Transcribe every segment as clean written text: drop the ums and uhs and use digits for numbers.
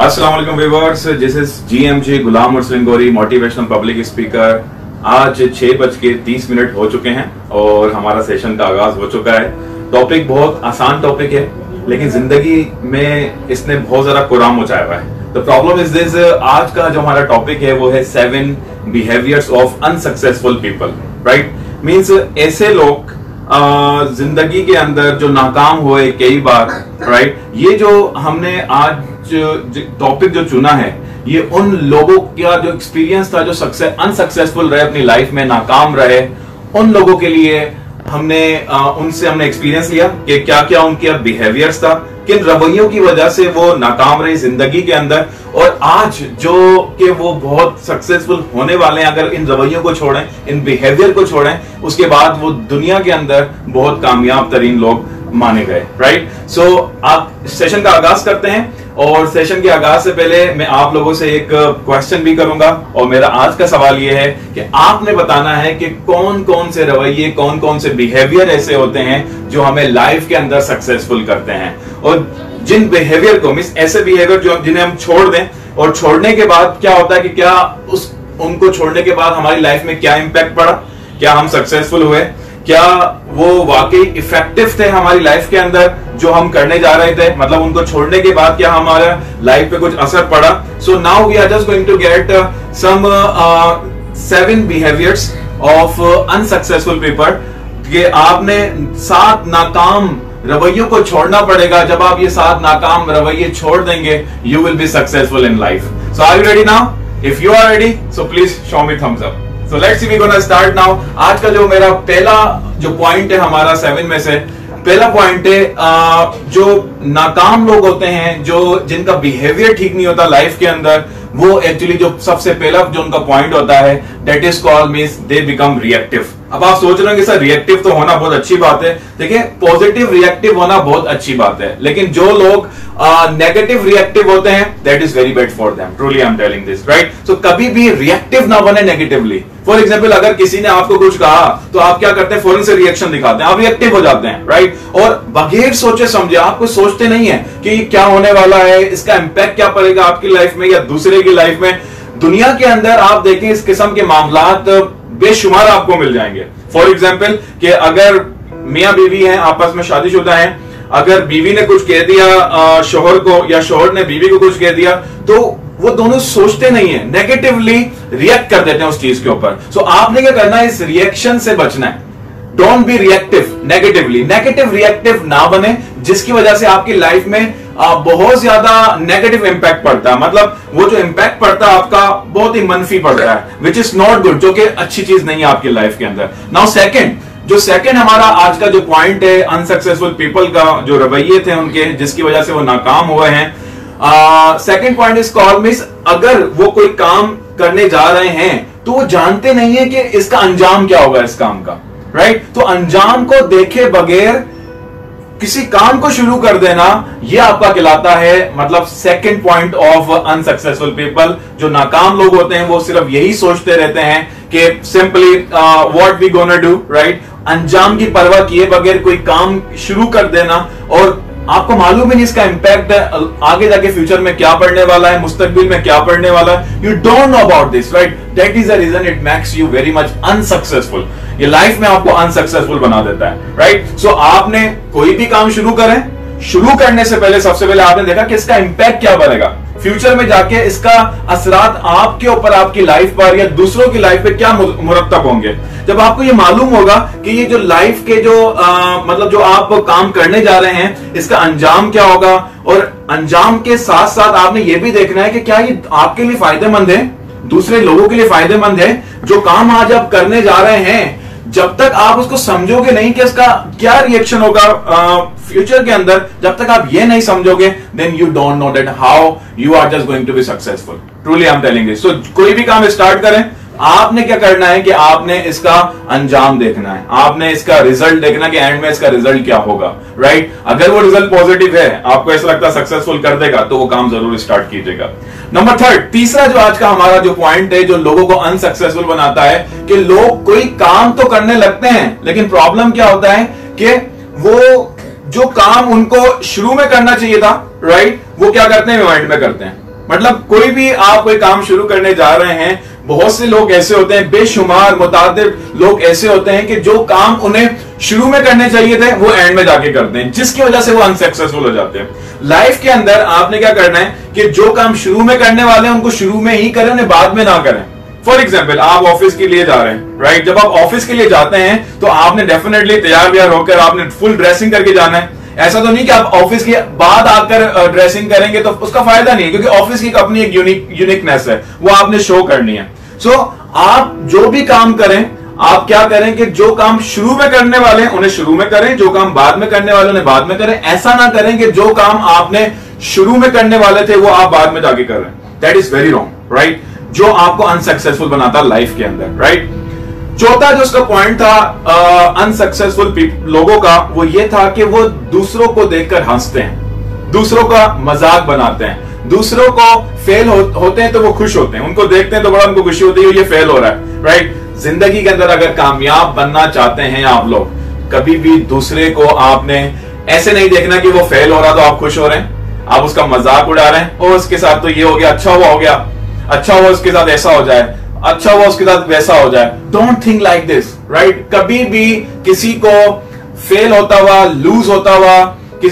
अस्सलाम वालेकुम viewers, this is GMG गुलाम मुर्सलिन गोरी, मोटिवेशनल पब्लिक स्पीकर। आज 6:30 हो चुके हैं और हमारा सेशन का आगाज हो चुका है। टॉपिक बहुत आसान टॉपिक है, लेकिन जिंदगी में इसने बहुत ज्यादा कुराम मचाया हुआ है। द प्रॉब्लम इज दिस, आज का जो हमारा टॉपिक है वो है 7 behaviours of unsuccessful people. Right, means ऐसे लोग जिंदगी के अंदर जो नाकाम हुए कई बार। राइट, ये जो हमने आज टॉपिक जो चुना है, ये उन लोगों का जो एक्सपीरियंस था जो अनसक्सेसफुल रहे, अपनी लाइफ में नाकाम रहे, उन लोगों के लिए उनसे हमने एक्सपीरियंस लिया कि क्या क्या उनके बिहेवियर्स था, किन रवैयों की वजह से वो नाकाम रहे जिंदगी के अंदर, और आज जो कि वो बहुत सक्सेसफुल होने वाले हैं अगर इन रवैयों को छोड़ें, इन बिहेवियर को छोड़ें, उसके बाद वो दुनिया के अंदर बहुत कामयाब तरीन लोग माने गए। राइट, सो आप सेशन का आगाज करते हैं, और सेशन के आगाज से पहले मैं आप लोगों से एक क्वेश्चन भी करूंगा, और मेरा आज का सवाल यह है कि आपने बताना है कि कौन कौन से रवैये, कौन कौन से बिहेवियर ऐसे होते हैं जो हमें लाइफ के अंदर सक्सेसफुल करते हैं, और जिन बिहेवियर को ऐसे बिहेवियर जो जिन्हें हम छोड़ दें, और छोड़ने के बाद क्या होता है कि क्या उनको छोड़ने के बाद हमारी लाइफ में क्या इंपैक्ट पड़ा, क्या हम सक्सेसफुल हुए, क्या वो वाकई इफेक्टिव थे हमारी लाइफ के अंदर जो हम करने जा रहे थे, मतलब उनको छोड़ने के बाद क्या हमारा लाइफ पे कुछ असर पड़ा। So now we are just going to get some 7 behaviours of unsuccessful people. कि आपने 7 नाकाम रवैयों को छोड़ना पड़ेगा। जब आप ये 7 नाकाम रवैये छोड़ देंगे, you will be successful in life. So are you ready now? If you are ready, so please show me thumbs up. So let's see, we're gonna start now. आज का जो मेरा पहला जो पॉइंट है हमारा 7 में से पहला पॉइंट है, जो नाकाम लोग होते हैं, जो जिनका बिहेवियर ठीक नहीं होता लाइफ के अंदर, वो एक्चुअली जो सबसे पहला जो उनका पॉइंट होता है, that is called means they become reactive. अब आप सोच रहे हैं कि सर रिएक्टिव तो होना बहुत अच्छी बात है। देखिए, पॉजिटिव रिएक्टिव होना बहुत अच्छी बात है, लेकिन जो लोग नेगेटिव रिएक्टिव होते हैं, that is very bad for them. Truly I am telling this, right. So कभी भी रिएक्टिव ना बने नेगेटिवली। फॉर एग्जाम्पल, अगर किसी ने आपको कुछ कहा तो आप क्या करते हैं, फौरन से रिएक्शन दिखाते हैं, आप रिएक्टिव हो जाते हैं। राइट, और बगैर सोचे समझे, आप कुछ सोचते नहीं है कि क्या होने वाला है, इसका इंपैक्ट क्या पड़ेगा आपकी लाइफ में या दूसरे की लाइफ में। दुनिया के अंदर आप देखें, इस किस्म के मामलात बेशुमार आपको मिल जाएंगे। फॉर एग्जाम्पल, कि अगर मियां बीवी हैं, आपस में शादीशुदा हैं, अगर बीवी ने कुछ कह दिया शोहर को, या शोहर ने बीवी को कुछ कह दिया, तो वो दोनों सोचते नहीं है, नेगेटिवली रिएक्ट कर देते हैं उस चीज के ऊपर। सो आपने क्या करना है, इस रिएक्शन से बचना है। Don't be reactive negatively. Negative reactive ना बने, जिसकी वजह से आपकी लाइफ में बहुत ज्यादा नेगेटिव इंपैक्ट पड़ता है। मतलब वो जो इंपैक्ट पड़ता है आपका बहुत ही मनफी पड़ता है, विच इज नॉट गुड, जो कि अच्छी चीज नहीं है आपकी लाइफ के अंदर। नाउ सेकंड हमारा आज का जो पॉइंट है, अनसक्सेसफुल पीपल का जो रवैये थे उनके, जिसकी वजह से वो नाकाम हुए हैं। Second point is called means अगर वो कोई काम करने जा रहे हैं तो वो जानते नहीं है कि इसका अंजाम क्या होगा इस काम का। राइट, तो अंजाम को देखे बगैर किसी काम को शुरू कर देना, यह आपका कहलाता है, मतलब second point of unsuccessful people. जो नाकाम लोग होते हैं वो सिर्फ यही सोचते रहते हैं कि simply what we gonna do, right, अंजाम की परवाह किए बगैर कोई काम शुरू कर देना, और आपको मालूम ही नहीं इसका इंपैक्ट आगे जाके फ्यूचर में क्या पड़ने वाला है, मुस्तकबिल में क्या पड़ने वाला है। You don't know about this, right. That is the reason it makes you very much unsuccessful. ये लाइफ में आपको अनसक्सेसफुल बना देता है। राइट, सो आपने कोई भी काम शुरू करें, शुरू करने से पहले सबसे पहले आपने देखा कि इसका इंपैक्ट क्या बनेगा फ्यूचर में जाके, इसका असरात आपके ऊपर, आपकी लाइफ पर या दूसरों की लाइफ पे क्या मुरत्तब होंगे। जब आपको ये मालूम होगा कि ये जो लाइफ के जो मतलब जो आप काम करने जा रहे हैं, इसका अंजाम क्या होगा, और अंजाम के साथ साथ आपने ये भी देखना है कि क्या ये आपके लिए फायदेमंद है, दूसरे लोगों के लिए फायदेमंद है। जो काम आज आप करने जा रहे हैं, जब तक आप उसको समझोगे नहीं कि इसका क्या रिएक्शन होगा फ्यूचर के अंदर, जब तक आप ये नहीं समझोगे, then you don't know that how you are just going to be successful. Truly I am telling this. So कोई भी काम स्टार्ट करें, आपने क्या करना है कि आपने इसका अंजाम देखना है, आपने इसका रिजल्ट देखना कि एंड में इसका रिजल्ट क्या होगा। राइट, अगर वो रिजल्ट पॉजिटिव है, आपको ऐसा लगता है सक्सेसफुल कर देगा, तो वो काम जरूर स्टार्ट कीजिएगा। नंबर 3, तीसरा जो आज का हमारा जो पॉइंट है, जो लोगों को अनसक्सेसफुल बनाता है, कि लोग कोई काम तो करने लगते हैं, लेकिन प्रॉब्लम क्या होता है कि वो जो काम उनको शुरू में करना चाहिए था, राइट, वो क्या करते हैं, माइंड में करते हैं। मतलब कोई भी आप कोई काम शुरू करने जा रहे हैं, बहुत से लोग ऐसे होते हैं, बेशुमार मुतादिद लोग ऐसे होते हैं कि जो काम उन्हें शुरू में करने चाहिए थे वो एंड में जाके करते हैं, जिसकी वजह से वो अनसक्सेसफुल हो जाते हैं। लाइफ के अंदर आपने क्या करना है कि जो काम शुरू में करने वाले हैं उनको शुरू में ही करें, उन्हें बाद में ना करें। फॉर एग्जाम्पल, आप ऑफिस के लिए जा रहे हैं, राइट? जब आप ऑफिस के लिए जाते हैं तो आपने डेफिनेटली तैयार व्यार होकर आपने फुल ड्रेसिंग करके जाना है। ऐसा तो नहीं कि आप ऑफिस के बाद आकर ड्रेसिंग करेंगे तो उसका फायदा नहीं है, क्योंकि ऑफिस की अपनी एक यूनिकनेस है, वो आपने शो करनी है। सो आप जो भी काम करें, आप क्या करें कि जो काम शुरू में करने वाले हैं उन्हें शुरू में करें, जो काम बाद में करने वाले उन्हें बाद में करें। ऐसा ना करें कि जो काम आपने शुरू में करने वाले थे वो आप बाद में जाके कर रहे हैं। That is very wrong, right? जो आपको अनसक्सेसफुल बनाता लाइफ के अंदर, राइट? चौथा जो उसका पॉइंट था अनसक्सेसफुल लोगों का, वो ये था कि वो दूसरों को देखकर हंसते हैं, दूसरों का मजाक बनाते हैं, दूसरों को फेल होते हैं तो वो खुश होते हैं, उनको देखते हैं तो बड़ा उनको खुशी होती है ये फेल हो रहा है, राइट? जिंदगी के अंदर अगर कामयाब बनना चाहते हैं आप लोग, कभी भी दूसरे को आपने ऐसे नहीं देखना कि वो फेल हो रहा तो आप खुश हो रहे हैं, आप उसका मजाक उड़ा रहे हैं, और उसके साथ तो ये हो गया, अच्छा हुआ हो गया, अच्छा हुआ उसके साथ ऐसा हो जाए, अच्छा हुआ उसके साथ वैसा हो जाए। Don't think like this, right? कभी भी किसी को फेल होता हुआ, लूज होता हुआ,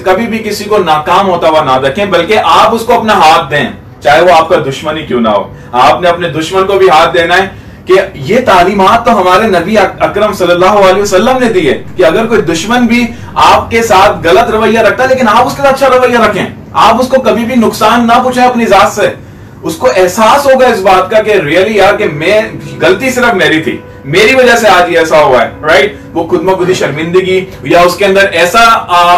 कभी भी किसी को नाकाम होता हुआ ना देखें, बल्कि आप उसको अपना हाथ दें, चाहे वो आपका दुश्मन ही क्यों ना हो। आपने अपने दुश्मन को भी हाथ देना है कि ये तालीमात तो हमारे नबी अकरम सल्लल्लाहु अलैहि वसल्लम ने दी है कि अगर कोई दुश्मन भी आपके साथ गलत रवैया रखता है, लेकिन आप उसके साथ अच्छा रवैया रखें, आप उसको कभी भी नुकसान ना पूछें अपनी जात से। उसको एहसास होगा इस बात का कि रियली यार कि मैं गलती सिर्फ मेरी थी, मेरी वजह से आज ये ऐसा हुआ है, राइट? वो खुद में खुद ही शर्मिंदगी, या उसके अंदर ऐसा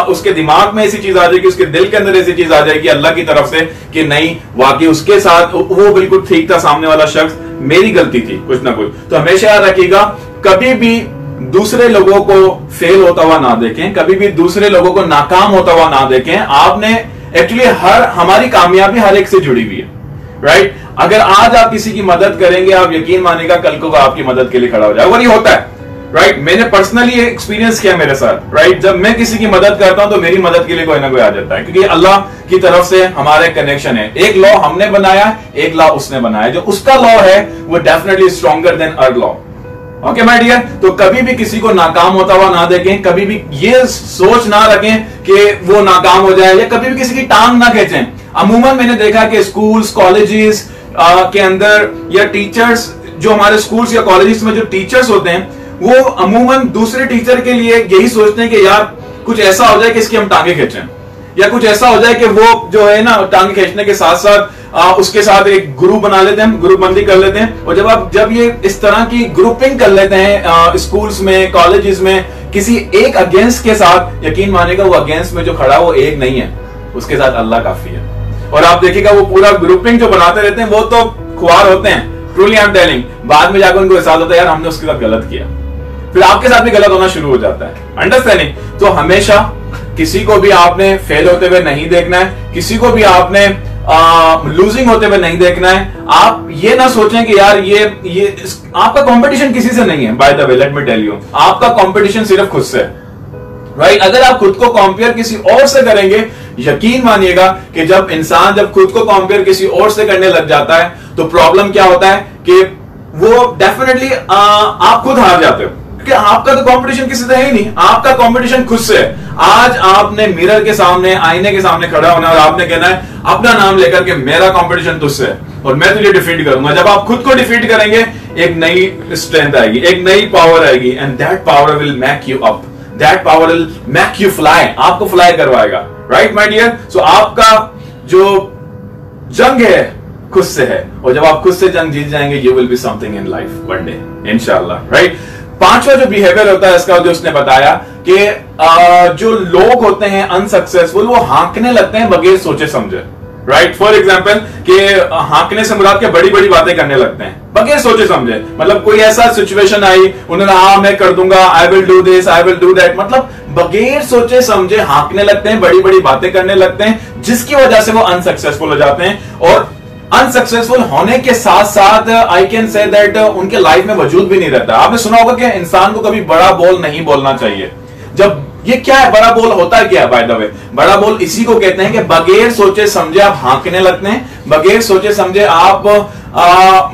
उसके दिमाग में ऐसी चीज आ जाएगी, उसके दिल के अंदर ऐसी चीज आ जाएगी अल्लाह की तरफ से कि नहीं, वाकई उसके साथ वो बिल्कुल ठीक था, सामने वाला शख्स, मेरी गलती थी कुछ ना कुछ। तो हमेशा याद रखिएगा, कभी भी दूसरे लोगों को फेल होता हुआ ना देखें, कभी भी दूसरे लोगों को नाकाम होता हुआ ना देखें। आपने एक्चुअली हमारी कामयाबी हर एक से जुड़ी हुई है, राइट? अगर आज आप किसी की मदद करेंगे, आप यकीन मानिएगा कल को आपकी मदद के लिए खड़ा हो जाएगा, और ये होता है, राइट? मैंने पर्सनली एक्सपीरियंस किया मेरे साथ, राइट? जब मैं किसी की मदद करता हूं तो मेरी मदद के लिए कोई ना कोई आ जाता है, क्योंकि अल्लाह की तरफ से हमारे कनेक्शन है। एक लॉ हमने बनाया, एक लॉ उसने बनाया, जो उसका लॉ है वो definitely stronger than our law. Okay my dear, तो कभी भी किसी को नाकाम होता हुआ ना देखें, कभी भी ये सोच ना रखें कि वो नाकाम हो जाए, या कभी भी किसी की टांग ना खींचें। अमूमन मैंने देखा कि स्कूल्स कॉलेजेस के अंदर, या टीचर्स, जो हमारे स्कूल्स या कॉलेजेस में जो टीचर्स होते हैं, वो अमूमन दूसरे टीचर के लिए यही सोचते हैं कि यार कुछ ऐसा हो जाए कि इसकी हम टांगे खींचें, या कुछ ऐसा हो जाए कि वो जो है ना टांगे खींचने के साथ साथ उसके साथ एक ग्रुप बना लेते हैं, ग्रुप बंदी कर लेते हैं। और जब ये इस तरह की ग्रुपिंग कर लेते हैं स्कूल्स में, कॉलेजेस में, किसी एक अगेंस्ट के साथ, यकीन मानेगा वो अगेंस्ट में जो खड़ा वो एक नहीं है, उसके साथ अल्लाह काफी है। और आप देखिएगा वो पूरा ग्रुपिंग जो बनाते रहते हैं वो तो खुआर होते हैं, ट्रूली आई एम टेलिंग। बाद में जाकर उनको एहसास होता है यार हमने उसके साथ गलत किया, फिर आपके साथ भी गलत होना शुरू हो जाता है। अंडरस्टैंडिंग? तो हमेशा किसी को भी आपने फेल होते हुए नहीं देखना है, किसी को भी आपने लूजिंग होते हुए नहीं देखना है। आप ये ना सोचें कि यार ये आपका कंपटीशन किसी से नहीं है। By the way let me tell you, आपका कंपटीशन सिर्फ खुद से है, राइट? अगर आप खुद को कंपेयर किसी और से करेंगे, यकीन मानिएगा कि जब खुद को कंपेयर किसी और से करने लग जाता है तो प्रॉब्लम क्या होता है कि वो डेफिनेटली आप खुद हार जाते हो, क्योंकि आपका तो कंपटीशन किसी से है ही नहीं, आपका कंपटीशन खुद से है। आज आपने मिरर के सामने, आईने के सामने खड़ा होना और आपने कहना है अपना नाम लेकर के मेरा कंपटीशन तुझसे है और मैं तुझे डिफीट करूंगा। जब आप खुद को डिफीट करेंगे, एक नई स्ट्रेंथ आएगी, एक नई पावर आएगी, and that power will make you up, that power will make you fly, आपको फ्लाई करवाएगा, राइट माय डियर? सो आपका जो जंग है खुद से है, और जब आप खुद से जंग जीत जाएंगे, you will be something in life one day इंशाल्लाह, राइट? पांचवा जो बिहेवियर होता है इसका, जो उसने बताया कि जो लोग होते हैं अनसक्सेसफुल, वो हाँकने लगते हैं बगैर सोचे समझे, राइट? फॉर एग्जाम्पल कि हाँकने से मुराद के बड़ी बड़ी बातें करने लगते हैं बगैर सोचे समझे। मतलब कोई ऐसा सिचुएशन आई, उन्होंने हाँ मैं कर दूंगा, I will do this, I will do that, मतलब बगैर सोचे समझे हाँकने लगते हैं, बड़ी बड़ी बातें करने लगते हैं, जिसकी वजह से वो अनसक्सेसफुल हो जाते हैं। और अनसक्सेसफुल होने के साथ साथ आई कैन से दैट उनके लाइफ में वजूद भी नहीं रहता। आपने सुना होगा कि इंसान को कभी बड़ा बोल नहीं बोलना चाहिए। जब ये क्या है? बड़ा बोल होता क्या है? बाय द वे, बड़ा बोल इसी को कहते हैं कि बगैर सोचे समझे आप हाँकने लगते हैं, बगैर सोचे समझे आप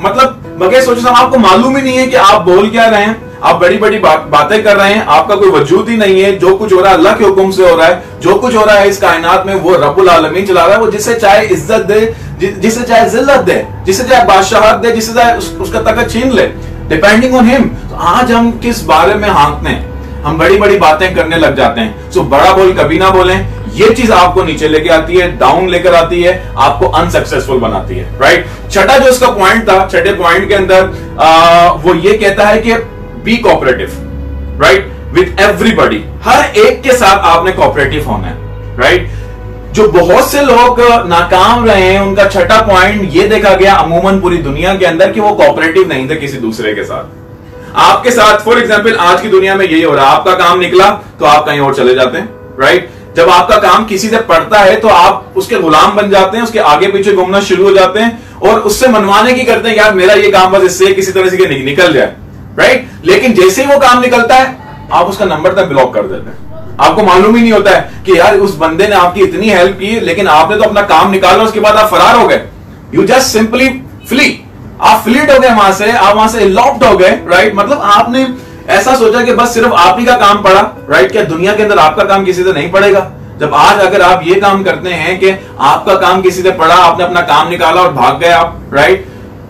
मतलब बगैर सोचे समझे आपको मालूम ही नहीं है कि आप बोल क्या रहे हैं, आप बड़ी बड़ी बातें कर रहे हैं, आपका कोई वजूद ही नहीं है। जो कुछ हो रहा है अल्लाह के हुक्म से हो रहा है, जो कुछ हो रहा है इस कायनात में वो रब्बुल आलमीन चला रहा है। वो जिसे चाहे इज्जत दे, जिसे चाहे जिल्लत दे, जिसे चाहे बादशाहत दे, जिसे चाहे उसका तख्त छीन ले, डिपेंडिंग ऑन हिम। तो आज हम किस बारे में हाँकते हैं? हम बड़ी बड़ी बातें करने लग जाते हैं। सो बड़ा बोल कभी ना बोलें। ये चीज आपको नीचे लेके आती है, डाउन लेकर आती है, आपको अनसक्सेसफुल बनाती है, राइट। छठा जो इसका पॉइंट था, छठे पॉइंट के अंदर वो ये कहता है कि be cooperative, right, with everybody. हर एक के साथ आपने कोऑपरेटिव होना है, राइट। जो बहुत से लोग नाकाम रहे हैं, उनका छठा पॉइंट ये देखा गया अमूमन पूरी दुनिया के अंदर कि वो कोऑपरेटिव नहीं थे किसी दूसरे के साथ। आपके साथ फॉर एग्जांपल आज की दुनिया में यही हो रहा है, आपका काम निकला तो आप कहीं और चले जाते हैं, राइट। जब आपका काम किसी से पड़ता है तो आप उसके गुलाम बन जाते हैं, उसके आगे पीछे घूमना शुरू हो जाते हैं और उससे मनवाने की करते हैं, यार मेरा ये काम बस इससे किसी तरह से निकल जाए, राइट। लेकिन जैसे ही वो काम निकलता है आप उसका नंबर तक ब्लॉक कर देते हैं। आपको मालूम ही नहीं होता है कि यार उस बंदे ने आपकी इतनी हेल्प की, लेकिन आपने तो अपना काम निकाला, उसके बाद आप फरार हो गए। यू जस्ट सिंपली फ्ली, आप फ्लीट हो गए वहां से, आप वहां से लॉक्ड हो गए, राइट। मतलब आपने ऐसा सोचा कि बस सिर्फ आप ही का काम पड़ा, राइट। क्या दुनिया के अंदर आपका काम किसी से नहीं पड़ेगा? जब आज अगर आप ये काम करते हैं कि आपका काम किसी से पड़ा, आपने अपना काम निकाला और भाग गए आप, राइट।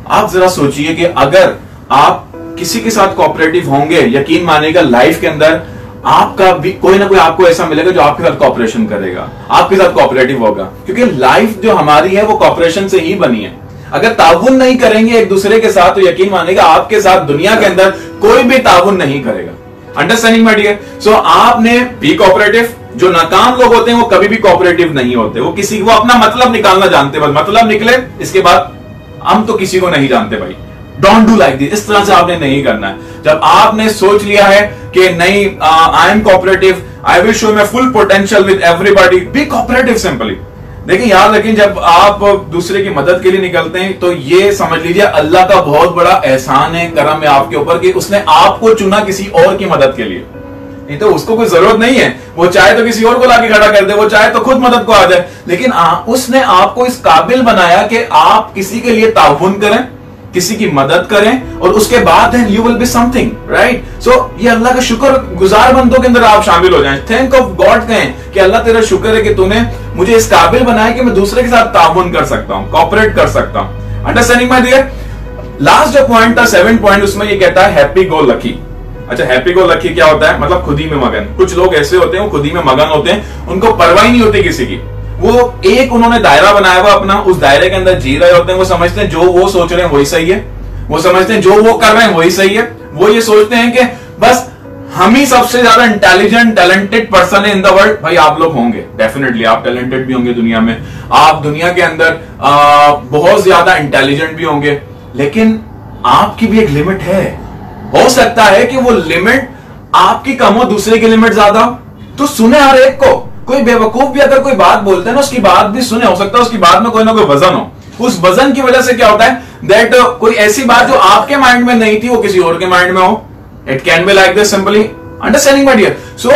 आप जरा सोचिए कि अगर आप किसी के साथ कोऑपरेटिव होंगे, यकीन मानिएगा लाइफ के अंदर आपका भी कोई ना कोई आपको ऐसा मिलेगा जो आपके साथ कोऑपरेशन करेगा, आपके साथ कोऑपरेटिव होगा। क्योंकि लाइफ जो हमारी है वो कोऑपरेशन से ही बनी है। अगर ताउन नहीं करेंगे एक दूसरे के साथ तो यकीन मानिएगा आपके साथ दुनिया के अंदर कोई भी ताउन नहीं करेगा। Understanding my dear? सो आपने बी कोऑपरेटिव। जो नाकाम लोग होते हैं वो कभी भी कोऑपरेटिव नहीं होते, वो अपना मतलब निकालना जानते, बस मतलब निकले, इसके बाद हम तो किसी को नहीं जानते भाई। डोंट डू लाइक दिस, इस तरह से आपने नहीं करना है। जब आपने सोच लिया है कि नहीं I am cooperative, I will show my full potential with everybody, be cooperative simply. देखिए याद रखें, जब आप दूसरे की मदद के लिए निकलते हैं तो ये समझ लीजिए अल्लाह का बहुत बड़ा एहसान है, करम है आपके ऊपर कि उसने आपको चुना किसी और की मदद के लिए। नहीं तो उसको कोई जरूरत नहीं है, वो चाहे तो किसी और को लाके खड़ा कर दे, वो चाहे तो खुद मदद को आ जाए, लेकिन उसने आपको इस काबिल बनाया कि आप किसी के लिए ताउन करें, किसी की मदद करें और उसके बाद you will be something, right. So ये अल्लाह का शुक्र गुजार बंदों के अंदर आप शामिल हो जाएं। थैंक ऑफ गॉड कहें कि अल्लाह तेरा शुक्र है कि तूने मुझे इस काबिल बनाया कि मैं दूसरे के साथ ताउन कर सकता हूं, कोऑपरेट कर सकता हूं। Understanding my dear? लास्ट जो पॉइंट था 7 पॉइंट, उसमें ये कहता है हैप्पी गो लकी। अच्छा, हैप्पी गो लकी क्या होता है? मतलब खुद ही में मगन। कुछ लोग ऐसे होते हैं वो खुद ही में मगन होते हैं, उनको परवाह ही नहीं होती किसी की। वो एक उन्होंने दायरा बनाया हुआ अपना, उस दायरे के अंदर जी रहे होते हैं। वो समझते हैं जो वो सोच रहे हैं वही सही है, वो समझते हैं जो वो कर रहे हैं वही सही है। वो ये सोचते हैं कि बस हम ही सबसे ज्यादा इंटेलिजेंट टैलेंटेड पर्सन है इन द वर्ल्ड। भाई आप लोग होंगे, डेफिनेटली आप टैलेंटेड भी होंगे दुनिया में, आप दुनिया के अंदर बहुत ज्यादा इंटेलिजेंट भी होंगे, लेकिन आपकी भी एक लिमिट है। हो सकता है कि वो लिमिट आपकी कम हो, दूसरे की लिमिट ज्यादा हो। तो सुने हर एक को। कोई बेवकूफ भी अगर कोई बात बोलते हैं ना, उसकी बात भी सुने। हो सकता है उसकी बात में कोई ना कोई वजन हो। उस वजन की वजह से क्या होता है दैट कोई ऐसी बात जो आपके माइंड में नहीं थी वो किसी और के माइंड में हो। It can be like this simply. Understanding my dear? So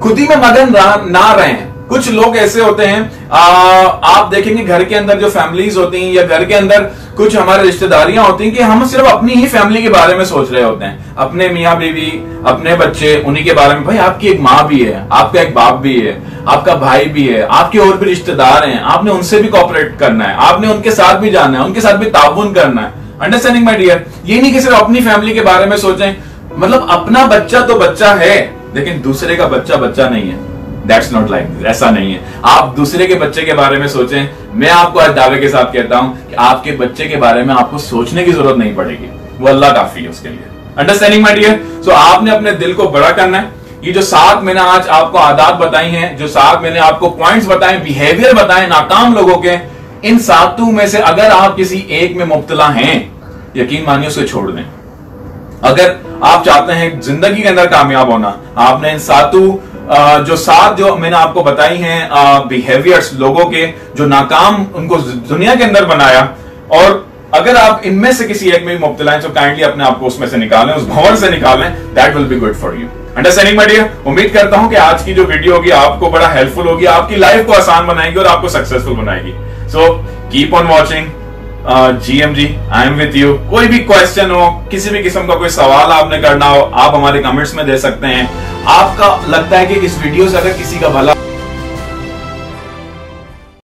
खुद ही में मगन ना रहें। कुछ लोग ऐसे होते हैं, आप देखेंगे घर के अंदर जो फैमिलीज होती हैं या घर के अंदर कुछ हमारे रिश्तेदारियां होती हैं कि हम सिर्फ अपनी ही फैमिली के बारे में सोच रहे होते हैं, अपने मियाँ बीवी, अपने बच्चे, उन्हीं के बारे में। भाई आपकी एक माँ भी है, आपका एक बाप भी है, आपका भाई भी है, आपके और भी रिश्तेदार हैं, आपने उनसे भी कोऑपरेट करना है, आपने उनके साथ भी जाना है, उनके साथ भी ताउन करना है। Understanding my dear? ये नहीं कि सिर्फ अपनी फैमिली के बारे में सोचें। मतलब अपना बच्चा तो बच्चा है, लेकिन दूसरे का बच्चा बच्चा नहीं है। That's not like this. ऐसा नहीं है। आप दूसरे के बच्चे के बारे में सोचें। मैं आपको आज दावे के साथ कहता हूं कि आपके बच्चे के बारे में आपको सोचने की जरूरत नहीं पड़ेगी, वो अल्लाह काफी है उसके लिए। Understanding my dear? सो आपने अपने दिल को बड़ा करना है। ये जो 7 मैंने आज आपको आदत बताई हैं, जो 7 मैंने आपको पॉइंट्स बताए, बिहेवियर बताए नाकाम लोगों के, इन 7 में से अगर आप किसी एक में मुब्तला हैं, यकीन मानिए उसे छोड़ दें। अगर आप चाहते हैं जिंदगी के अंदर कामयाब होना, आपने इन 7 जो मैंने आपको बताई हैं बिहेवियर्स लोगों के जो नाकाम उनको दुनिया के अंदर बनाया, और अगर आप इनमें से किसी एक में मुब्तला हैं तो काइंडली अपने आप को उसमें से निकालें, उस भंवर से निकालें। That will be good for you. Understanding my dear? उम्मीद करता हूं कि आज की जो वीडियो होगी आपको बड़ा हेल्पफुल होगी, आपकी लाइफ को आसान बनाएगी और आपको सक्सेसफुल बनाएगी। So keep on watching GMG, I am with you. कोई भी क्वेश्चन हो, किसी भी किस्म का कोई सवाल आपने करना हो, आप हमारे कमेंट्स में दे सकते हैं। आपका लगता है कि इस वीडियो से अगर किसी का भला